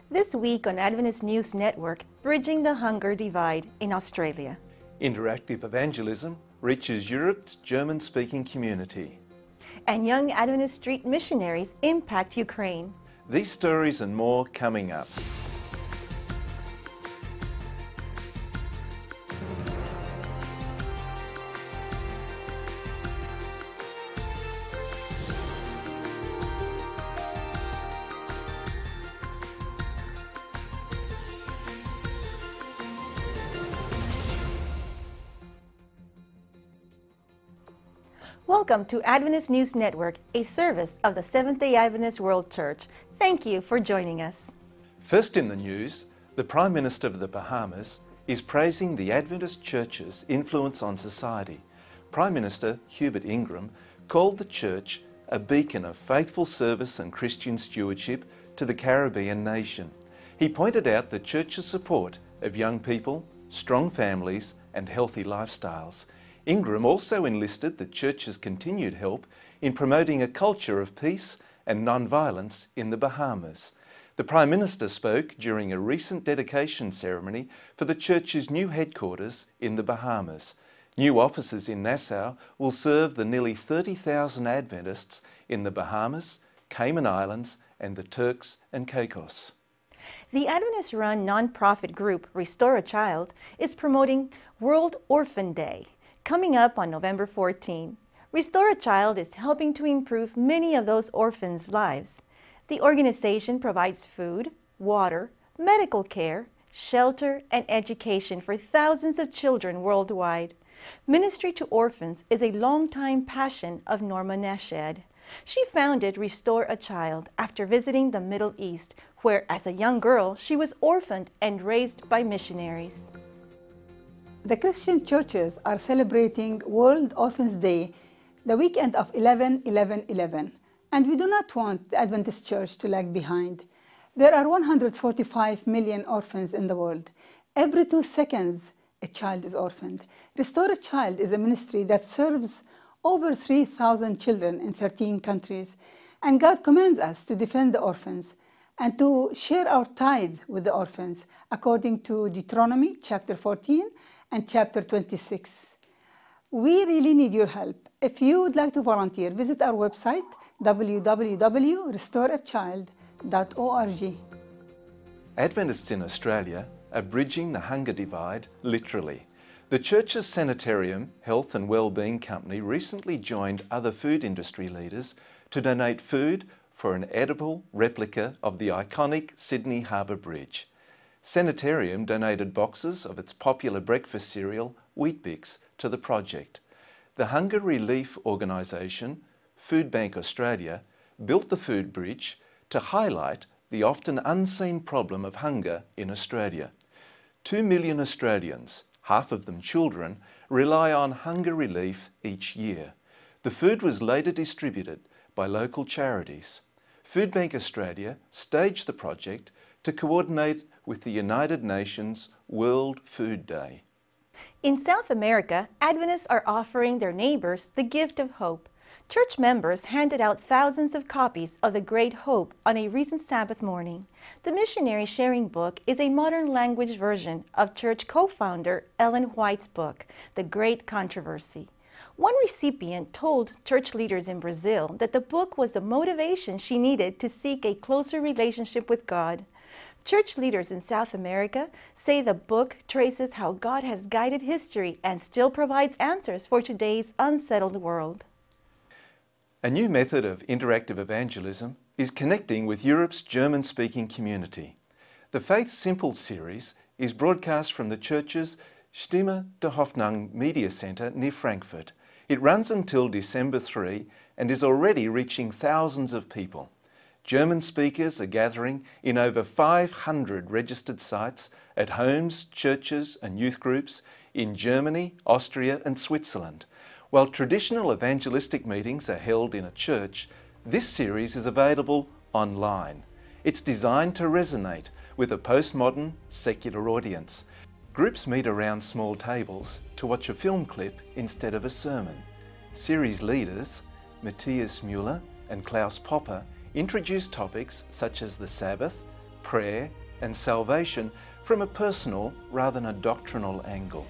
This week on Adventist News Network, Bridging the Hunger Divide in Australia. Interactive evangelism reaches Europe's German-speaking community. And young Adventist street missionaries impact Ukraine. These stories and more coming up. Welcome to Adventist News Network, a service of the Seventh-day Adventist World Church. Thank you for joining us. First in the news, the Prime Minister of the Bahamas is praising the Adventist Church's influence on society. Prime Minister Hubert Ingram called the church a beacon of faithful service and Christian stewardship to the Caribbean nation. He pointed out the church's support of young people, strong families and healthy lifestyles. Ingram also enlisted the church's continued help in promoting a culture of peace and non-violence in the Bahamas. The Prime Minister spoke during a recent dedication ceremony for the church's new headquarters in the Bahamas. New offices in Nassau will serve the nearly 30,000 Adventists in the Bahamas, Cayman Islands and the Turks and Caicos. The Adventist-run non-profit group Restore a Child is promoting World Orphan Day, coming up on November 14. Restore a Child is helping to improve many of those orphans' lives. The organization provides food, water, medical care, shelter, and education for thousands of children worldwide. Ministry to orphans is a long-time passion of Norma Nashed. She founded Restore a Child after visiting the Middle East, where as a young girl she was orphaned and raised by missionaries. The Christian churches are celebrating World Orphans Day the weekend of 11-11-11, and we do not want the Adventist Church to lag behind. There are 145 million orphans in the world. Every 2 seconds, a child is orphaned. Restore a Child is a ministry that serves over 3,000 children in 13 countries, and God commands us to defend the orphans and to share our tithe with the orphans, according to Deuteronomy chapter 14 and chapter 26. We really need your help. If you would like to volunteer, visit our website www.restoreachild.org. Adventists in Australia are bridging the hunger divide literally. The church's Sanitarium Health and Wellbeing Company recently joined other food industry leaders to donate food for an edible replica of the iconic Sydney Harbour Bridge. Sanitarium donated boxes of its popular breakfast cereal, Wheat Bix, to the project. The hunger relief organisation, Food Bank Australia, built the food bridge to highlight the often unseen problem of hunger in Australia. 2 million Australians, half of them children, rely on hunger relief each year. The food was later distributed by local charities. Food Bank Australia staged the project to coordinate with the United Nations World Food Day. In South America, Adventists are offering their neighbors the gift of hope. Church members handed out thousands of copies of The Great Hope on a recent Sabbath morning. The Missionary Sharing Book is a modern language version of church co-founder Ellen White's book, The Great Controversy. One recipient told church leaders in Brazil that the book was the motivation she needed to seek a closer relationship with God. Church leaders in South America say the book traces how God has guided history and still provides answers for today's unsettled world. A new method of interactive evangelism is connecting with Europe's German-speaking community. The Faith Simple series is broadcast from the church's Stimme der Hoffnung Media Centre near Frankfurt. It runs until December 3 and is already reaching thousands of people. German speakers are gathering in over 500 registered sites at homes, churches and youth groups in Germany, Austria and Switzerland. While traditional evangelistic meetings are held in a church, this series is available online. It's designed to resonate with a postmodern, secular audience. Groups meet around small tables to watch a film clip instead of a sermon. Series leaders, Matthias Müller and Klaus Popper, introduce topics such as the Sabbath, prayer and salvation from a personal rather than a doctrinal angle.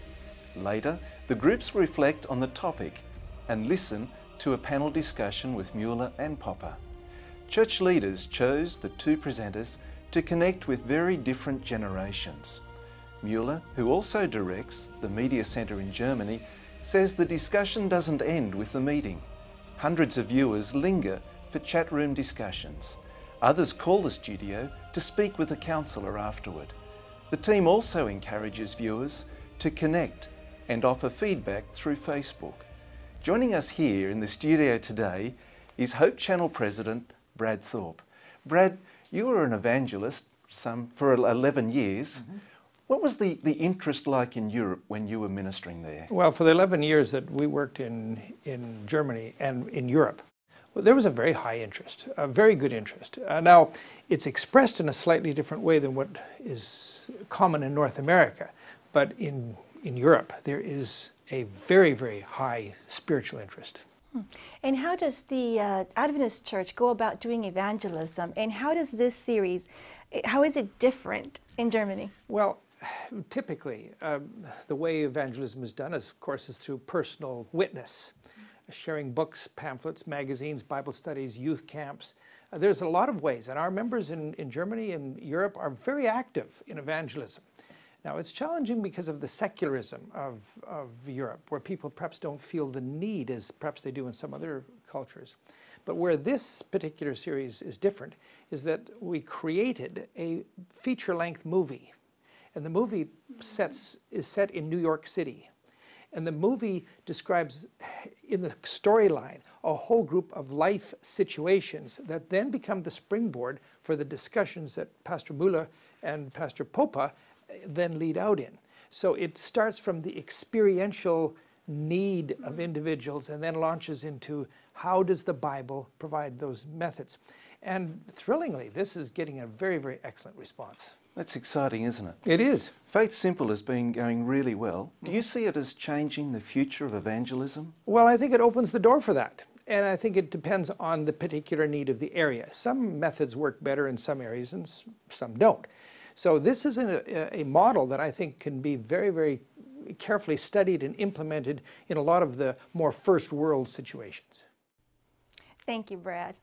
Later, the groups reflect on the topic and listen to a panel discussion with Mueller and Popper. Church leaders chose the two presenters to connect with very different generations. Mueller, who also directs the Media Centre in Germany, says the discussion doesn't end with the meeting. Hundreds of viewers linger for chat room discussions. Others call the studio to speak with a counsellor afterward. The team also encourages viewers to connect and offer feedback through Facebook. Joining us here in the studio today is Hope Channel President Brad Thorpe. Brad, you were an evangelist for 11 years. Mm-hmm. What was the interest like in Europe when you were ministering there? Well, for the 11 years that we worked in Germany and in Europe, well, there was a very high interest, a very good interest. Now, it's expressed in a slightly different way than what is common in North America, but in Europe there is a very, very high spiritual interest. And how does the Adventist Church go about doing evangelism, and how does this series, how is it different in Germany? Well, typically, the way evangelism is done, of course, is through personal witness, sharing books, pamphlets, magazines, Bible studies, youth camps. There's a lot of ways, and our members in Germany and Europe are very active in evangelism. Now, it's challenging because of the secularism of Europe, where people perhaps don't feel the need as perhaps they do in some other cultures. But where this particular series is different is that we created a feature-length movie. And the movie is set in New York City. And the movie describes, in the storyline, a whole group of life situations that then become the springboard for the discussions that Pastor Mueller and Pastor Popper then lead out in. So it starts from the experiential need of individuals and then launches into how does the Bible provide those methods. And thrillingly, this is getting a very, very excellent response. That's exciting, isn't it? It is. Faith Simple has been going really well. Do you see it as changing the future of evangelism? Well, I think it opens the door for that. And I think it depends on the particular need of the area. Some methods work better in some areas and some don't. So this is a model that I think can be very, very carefully studied and implemented in a lot of the more first world situations. Thank you, Brad.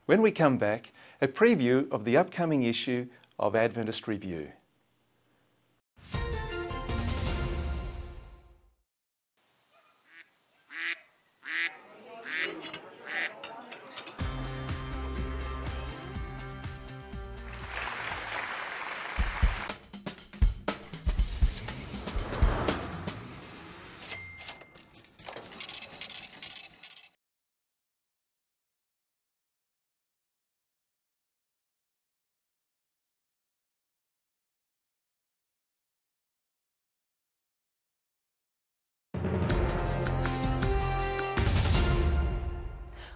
When we come back, a preview of the upcoming issue of Adventist Review.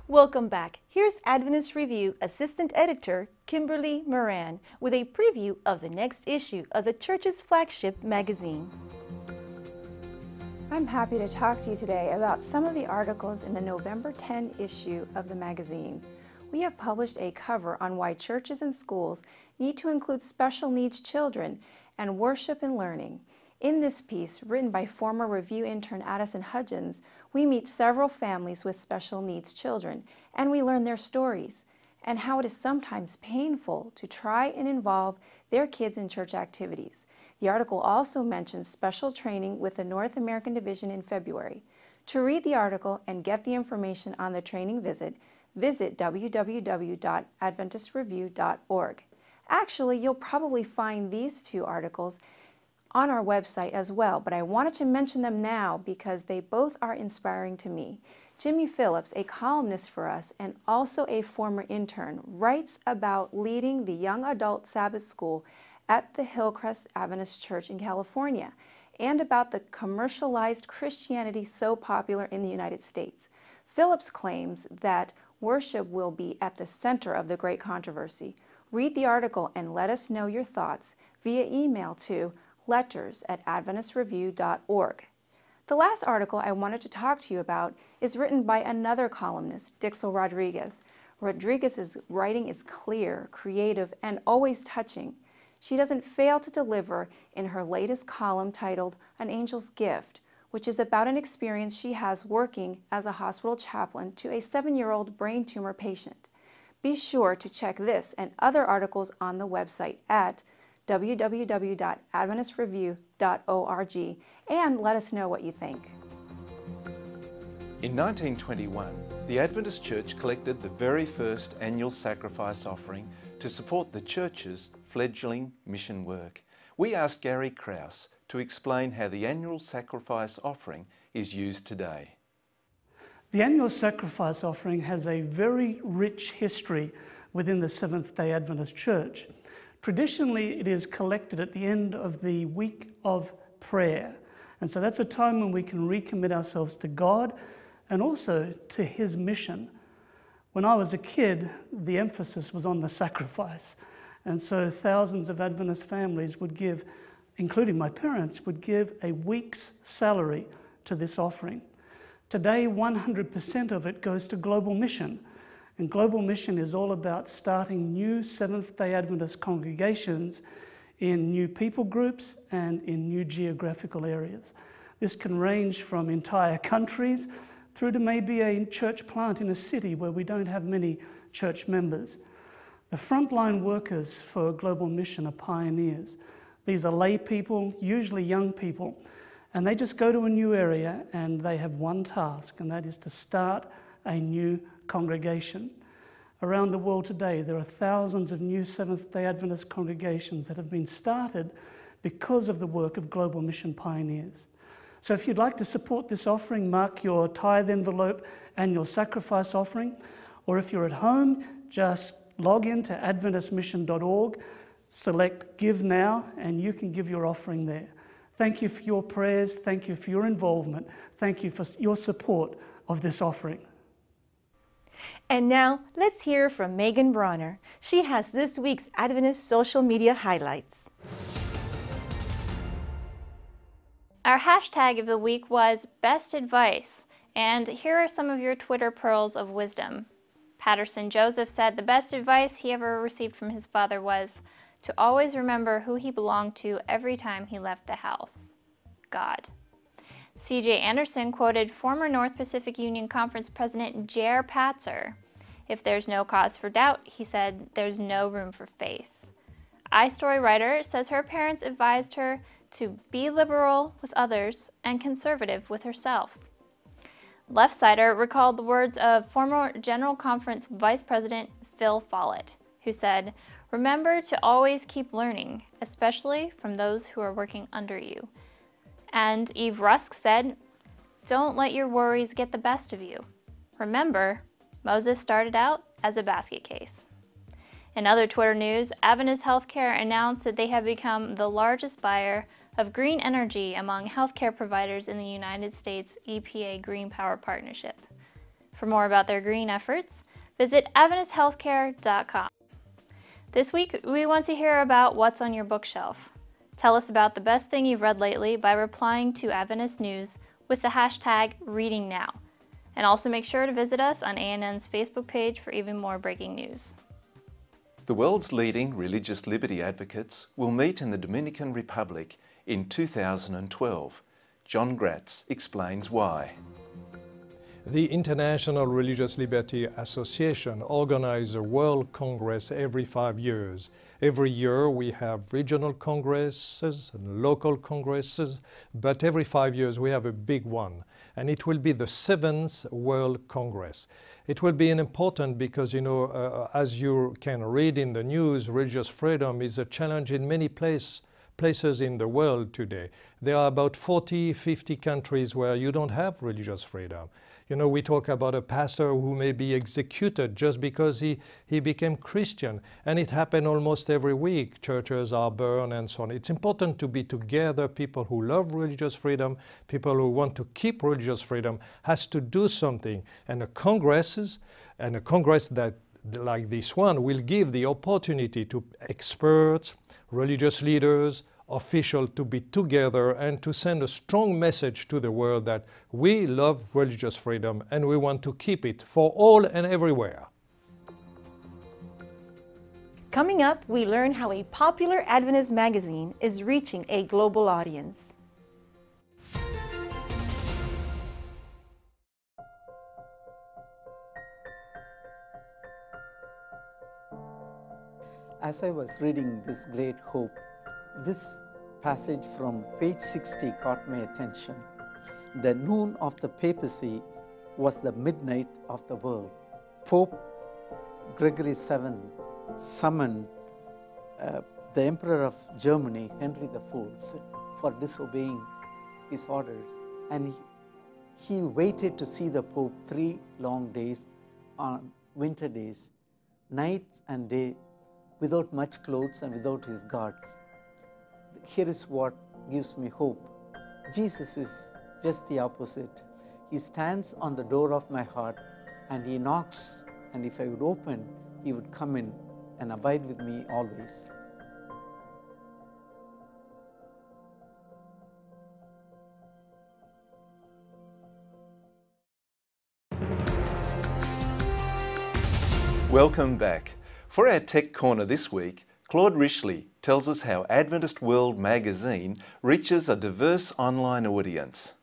Welcome back. Here's Adventist Review Assistant Editor Kimberly Moran with a preview of the next issue of the church's flagship magazine. I'm happy to talk to you today about some of the articles in the November 10 issue of the magazine. We have published a cover on why churches and schools need to include special needs children and worship and learning. In this piece, written by former review intern Addison Hudgens, we meet several families with special needs children, and we learn their stories and how it is sometimes painful to try and involve their kids in church activities. The article also mentions special training with the North American Division in February. To read the article and get the information on the training visit www.adventistreview.org. Actually, you'll probably find these two articles on our website as well, but I wanted to mention them now because they both are inspiring to me. Jimmy Phillips, a columnist for us and also a former intern, writes about leading the young adult Sabbath school at the Hillcrest Adventist Church in California and about the commercialized Christianity so popular in the United States. Phillips claims that worship will be at the center of the great controversy. Read the article and let us know your thoughts via email to letters@adventistreview.org. The last article I wanted to talk to you about is written by another columnist, Dixel Rodriguez. Rodriguez's writing is clear, creative, and always touching. She doesn't fail to deliver in her latest column titled An Angel's Gift, which is about an experience she has working as a hospital chaplain to a 7-year-old brain tumor patient. Be sure to check this and other articles on the website at www.adventistreview.org and let us know what you think. In 1921, the Adventist Church collected the very first annual sacrifice offering to support the church's fledgling mission work. We asked Gary Krause to explain how the annual sacrifice offering is used today. The annual sacrifice offering has a very rich history within the Seventh-day Adventist Church. Traditionally, it is collected at the end of the week of prayer. And so that's a time when we can recommit ourselves to God and also to His mission. When I was a kid, the emphasis was on the sacrifice. And so thousands of Adventist families would give, including my parents, would give a week's salary to this offering. Today, 100% of it goes to global mission. And global mission is all about starting new Seventh-day Adventist congregations in new people groups and in new geographical areas. This can range from entire countries through to maybe a church plant in a city where we don't have many church members. The frontline workers for global mission are pioneers. These are lay people, usually young people, and they just go to a new area and they have one task, and that is to start a new congregation. Around the world today, there are thousands of new Seventh-day Adventist congregations that have been started because of the work of global mission pioneers. So if you'd like to support this offering, mark your tithe envelope annual sacrifice offering, or if you're at home, just log in to adventistmission.org, select Give Now, and you can give your offering there. Thank you for your prayers, thank you for your involvement, thank you for your support of this offering. And now, let's hear from Megan Bronner. She has this week's Adventist social media highlights. Our hashtag of the week was Best Advice, and here are some of your Twitter pearls of wisdom. Patterson Joseph said the best advice he ever received from his father was to always remember who he belonged to every time he left the house: God. C.J. Anderson quoted former North Pacific Union Conference President J.R. Patzer. If there's no cause for doubt, he said, there's no room for faith. iStory writer says her parents advised her to be liberal with others and conservative with herself. Left-Sider recalled the words of former General Conference Vice President Phil Follett, who said, remember to always keep learning, especially from those who are working under you. And Eve Rusk said, don't let your worries get the best of you. Remember, Moses started out as a basket case. In other Twitter news, Adventist Healthcare announced that they have become the largest buyer of green energy among healthcare providers in the United States EPA Green Power Partnership. For more about their green efforts, visit AdventistHealthcare.com. This week, we want to hear about what's on your bookshelf. Tell us about the best thing you've read lately by replying to Adventist News with the hashtag ReadingNow. And also make sure to visit us on ANN's Facebook page for even more breaking news. The world's leading religious liberty advocates will meet in the Dominican Republic in 2012. John Gretz explains why. The International Religious Liberty Association organizes a World Congress every 5 years. Every year we have regional congresses and local congresses, but every 5 years we have a big one. And it will be the 7th World Congress. It will be important because, as you can read in the news, religious freedom is a challenge in many places in the world today. There are about 40, 50 countries where you don't have religious freedom. We talk about a pastor who may be executed just because he became Christian, and it happens almost every week. Churches are burned and so on. It's important to be together. People who love religious freedom, people who want to keep religious freedom, has to do something. And a congress that like this one will give the opportunity to experts, religious leaders, officials to be together and to send a strong message to the world that we love religious freedom and we want to keep it for all and everywhere. Coming up, we learn how a popular Adventist magazine is reaching a global audience. As I was reading this great hope, this passage from page 60 caught my attention. The noon of the papacy was the midnight of the world. Pope Gregory VII summoned the Emperor of Germany, Henry IV, for disobeying his orders. And he waited to see the Pope 3 long days on winter days, night and day, without much clothes and without his guards. Here is what gives me hope. Jesus is just the opposite. He stands on the door of my heart and he knocks, and if I would open, he would come in and abide with me always. Welcome back. For our Tech Corner this week, Claude Rishley tells us how Adventist World magazine reaches a diverse online audience.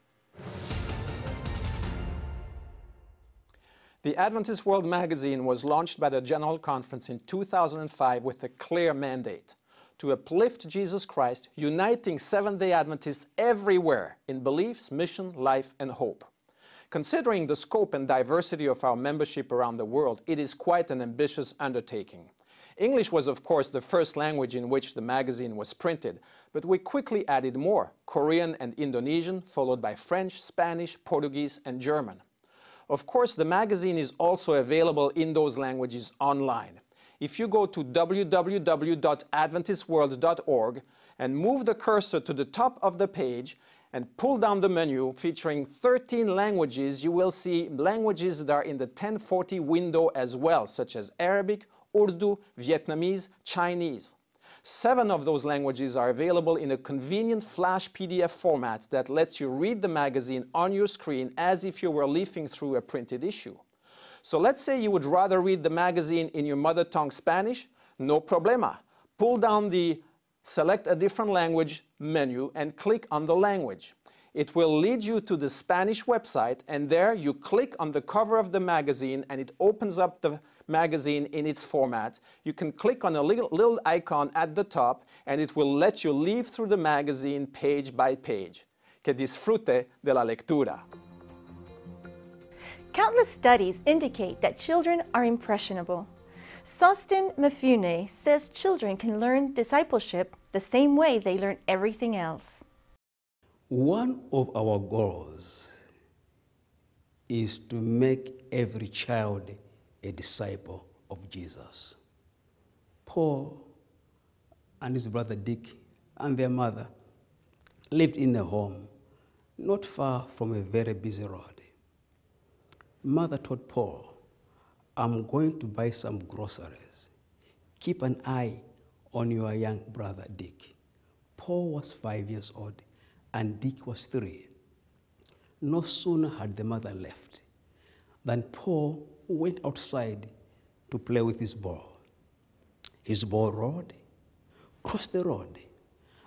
The Adventist World magazine was launched by the General Conference in 2005 with a clear mandate: to uplift Jesus Christ, uniting Seventh-day Adventists everywhere in beliefs, mission, life, and hope. Considering the scope and diversity of our membership around the world, it is quite an ambitious undertaking. English was, of course, the first language in which the magazine was printed, but we quickly added more: Korean and Indonesian, followed by French, Spanish, Portuguese, and German. Of course, the magazine is also available in those languages online. If you go to www.adventistworld.org and move the cursor to the top of the page and pull down the menu featuring 13 languages, you will see languages that are in the 1040 window as well, such as Arabic, Urdu, Vietnamese, Chinese. 7 of those languages are available in a convenient Flash PDF format that lets you read the magazine on your screen as if you were leafing through a printed issue. So let's say you would rather read the magazine in your mother tongue Spanish. No problema. Pull down the Select a Different Language menu and click on the language. It will lead you to the Spanish website, and there you click on the cover of the magazine and it opens up the magazine in its format. You can click on a little icon at the top and it will let you leaf through the magazine page by page. Que disfrute de la lectura. Countless studies indicate that children are impressionable. Sostin Mifune says children can learn discipleship the same way they learn everything else. One of our goals is to make every child a disciple of Jesus. Paul and his brother Dick and their mother lived in a home not far from a very busy road. Mother told Paul, "I'm going to buy some groceries. Keep an eye on your young brother Dick." Paul was 5 years old and Dick was 3. No sooner had the mother left than Paul went outside to play with his ball. His ball rolled, crossed the road,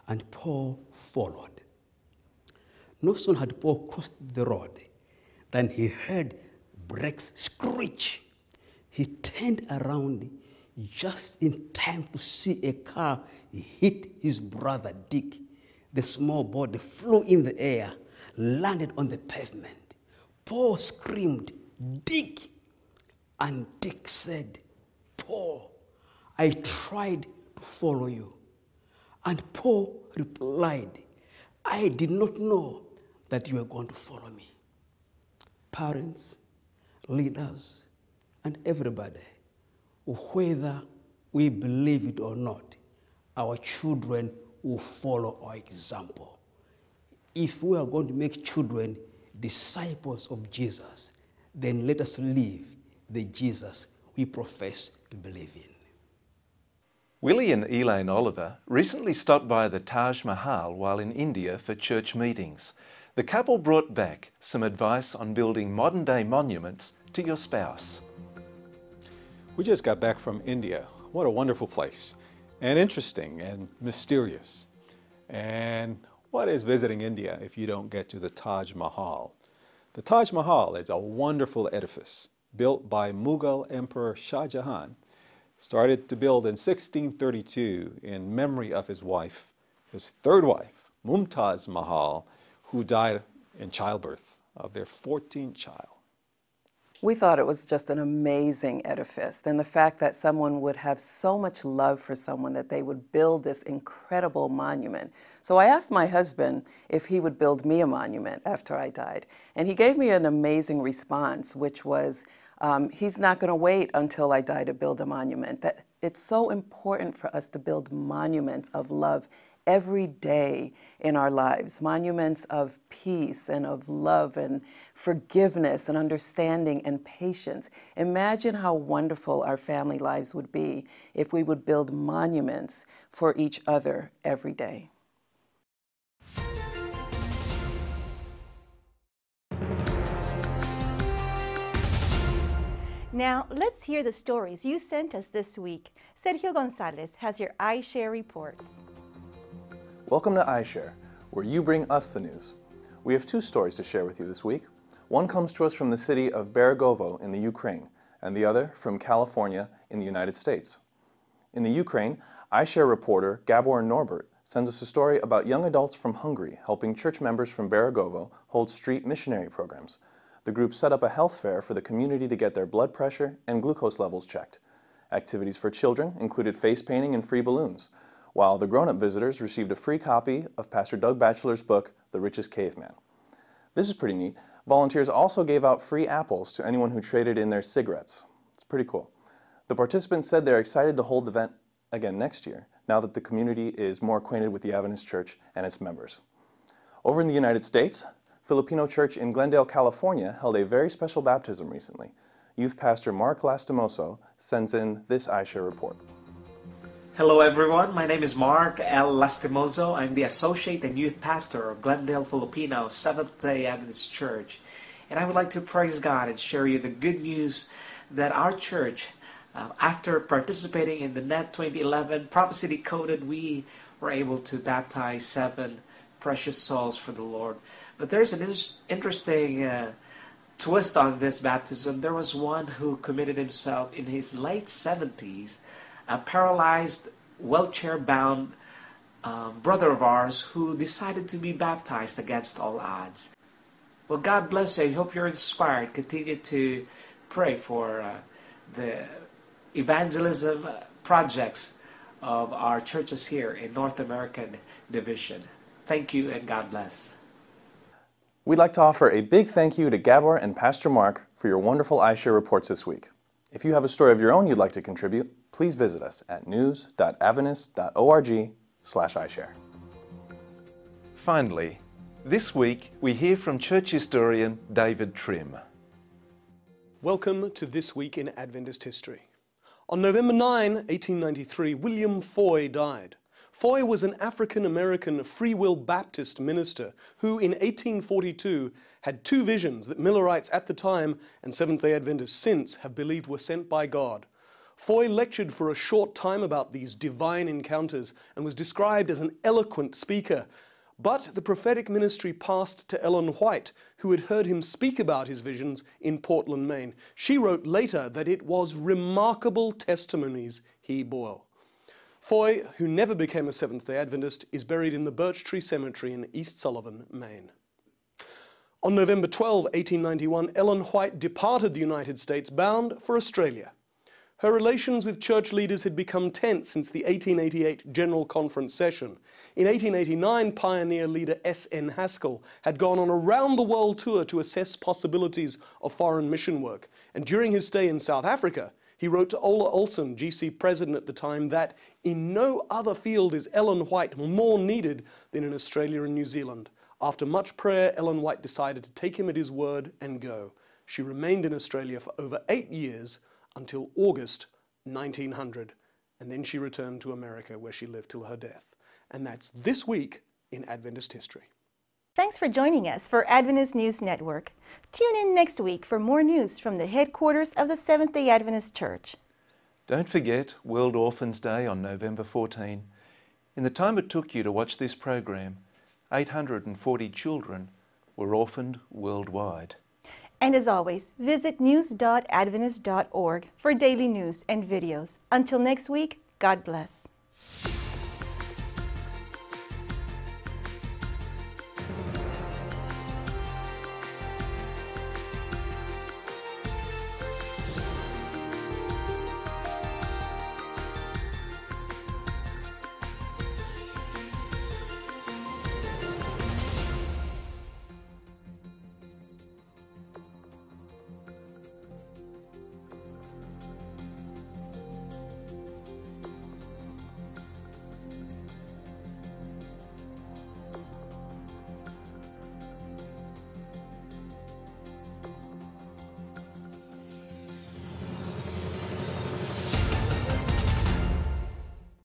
and Paul followed. No sooner had Paul crossed the road than he heard brakes screech. He turned around just in time to see a car hit his brother Dick. The small body flew in the air, landed on the pavement. Paul screamed, "Dick!" And Dick said, "Paul, I tried to follow you." And Paul replied, "I did not know that you were going to follow me." Parents, leaders, and everybody, whether we believe it or not, our children will follow our example. If we are going to make children disciples of Jesus, then let us live the Jesus we profess to believe in. Willie and Elaine Oliver recently stopped by the Taj Mahal while in India for church meetings. The couple brought back some advice on building modern-day monuments to your spouse. We just got back from India, what a wonderful place, and interesting and mysterious. And what is visiting India if you don't get to the Taj Mahal? The Taj Mahal is a wonderful edifice built by Mughal Emperor Shah Jahan. Started to build in 1632 in memory of his wife, his third wife, Mumtaz Mahal, who died in childbirth of their 14th child. We thought it was just an amazing edifice, and the fact that someone would have so much love for someone that they would build this incredible monument. So I asked my husband if he would build me a monument after I died, and he gave me an amazing response, which was, he's not going to wait until I die to build a monument. That it's so important for us to build monuments of love every day in our lives, monuments of peace and of love and forgiveness and understanding and patience. Imagine how wonderful our family lives would be if we would build monuments for each other every day. Now, let's hear the stories you sent us this week. Sergio Gonzalez has your iShare reports. Welcome to iShare, where you bring us the news. We have two stories to share with you this week. One comes to us from the city of Berehove in the Ukraine, and the other from California in the United States. In the Ukraine, iShare reporter Gabor Norbert sends us a story about young adults from Hungary helping church members from Berehove hold street missionary programs. The group set up a health fair for the community to get their blood pressure and glucose levels checked. Activities for children included face painting and free balloons, while the grown-up visitors received a free copy of Pastor Doug Batchelor's book, The Richest Caveman. This is pretty neat. Volunteers also gave out free apples to anyone who traded in their cigarettes. It's pretty cool. The participants said they're excited to hold the event again next year, now that the community is more acquainted with the Adventist Church and its members. Over in the United States, Filipino Church in Glendale, California held a very special baptism recently. Youth Pastor Mark Lastimoso sends in this iShare report. Hello everyone, my name is Mark L. Lastimoso. I'm the Associate and Youth Pastor of Glendale Filipino Seventh-day Adventist Church. And I would like to praise God and share you the good news that our church, after participating in the NET 2011 Prophecy Decoded, we were able to baptize 7 precious souls for the Lord. But there's an interesting twist on this baptism. There was one who committed himself in his late 70s, a paralyzed, wheelchair-bound brother of ours who decided to be baptized against all odds. Well, God bless you. I hope you're inspired. Continue to pray for the evangelism projects of our churches here in North American Division. Thank you and God bless. We'd like to offer a big thank you to Gabor and Pastor Mark for your wonderful iShare reports this week. If you have a story of your own you'd like to contribute, please visit us at news.adventist.org/iShare. Finally, this week we hear from church historian David Trim. Welcome to This Week in Adventist History. On November 9, 1893, William Foy died. Foy was an African-American Free Will Baptist minister who in 1842 had 2 visions that Millerites at the time and Seventh-day Adventists since have believed were sent by God. Foy lectured for a short time about these divine encounters and was described as an eloquent speaker. But the prophetic ministry passed to Ellen White, who had heard him speak about his visions in Portland, Maine. She wrote later that it was remarkable testimonies he bore. Foy, who never became a Seventh-day Adventist, is buried in the Birch Tree Cemetery in East Sullivan, Maine. On November 12, 1891, Ellen White departed the United States bound for Australia. Her relations with church leaders had become tense since the 1888 General Conference session. In 1889, pioneer leader S.N. Haskell had gone on a round-the-world tour to assess possibilities of foreign mission work. And during his stay in South Africa, he wrote to Ola Olsen, GC president at the time, that in no other field is Ellen White more needed than in Australia and New Zealand. After much prayer, Ellen White decided to take him at his word and go. She remained in Australia for over 8 years until August 1900, and then she returned to America where she lived till her death. And that's This Week in Adventist History. Thanks for joining us for Adventist News Network. Tune in next week for more news from the headquarters of the Seventh-day Adventist Church. Don't forget World Orphans Day on November 14. In the time it took you to watch this program, 840 children were orphaned worldwide. And as always, visit news.adventist.org for daily news and videos. Until next week, God bless.